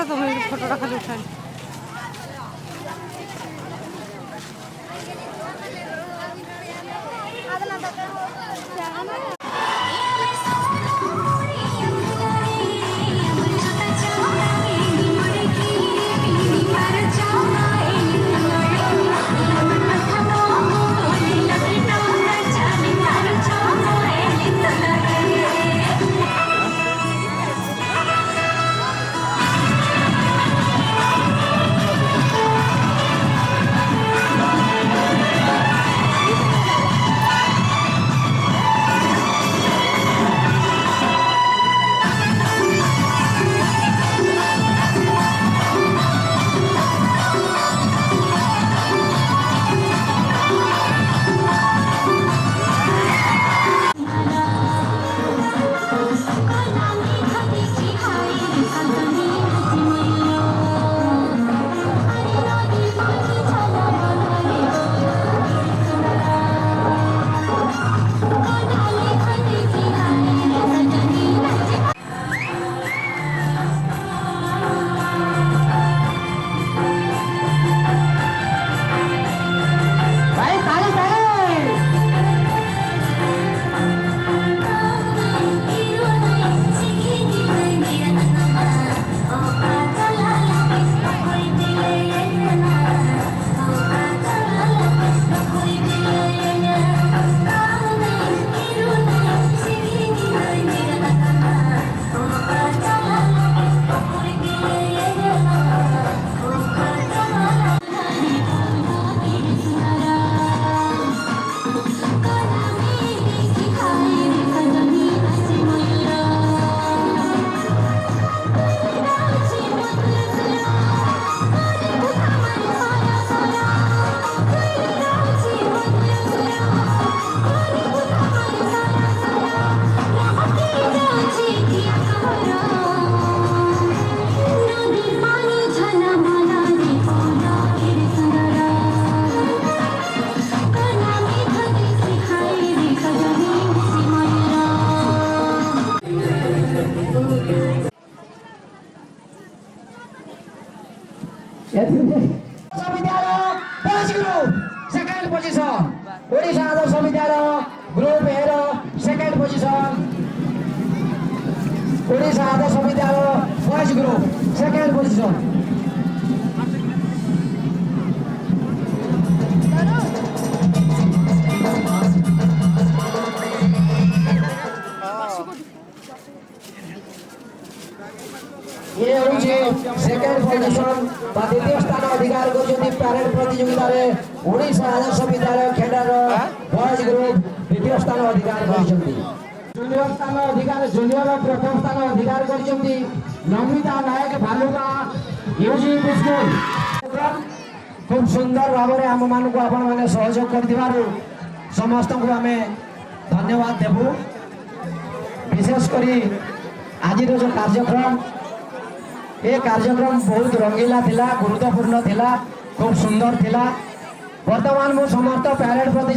तुम्हें फोटोटा खाली उठाई second position Odisha Adarsha Vidyalaya group A रो second position Odisha Adarsha Vidyalaya boys group second position ये होची सेकेंड पोजीशन बा द्वितीय स्थान अधिकार करछथि पैरेड प्रतियोगिता रे ओडिशा आदर्श विद्यालय खेडर बॉयज ग्रुप द्वितीय स्थान अधिकार करछथि जूनियर स्थान अधिकार जूनियर प्रथम स्थान अधिकार करछथि नमिता नायक भालुका यूजी स्कूल खूब सुंदर भाव में आम मान को आपण माने सहयोग कर समस्त को आम धन्यवाद देबू विशेष करी आज जो कार्यक्रम ये कार्यक्रम बहुत रंगीला थिला गुरुत्वपूर्ण थिला खूब सुंदर थिला वर्तमान मो समस्त पैरेड प्रति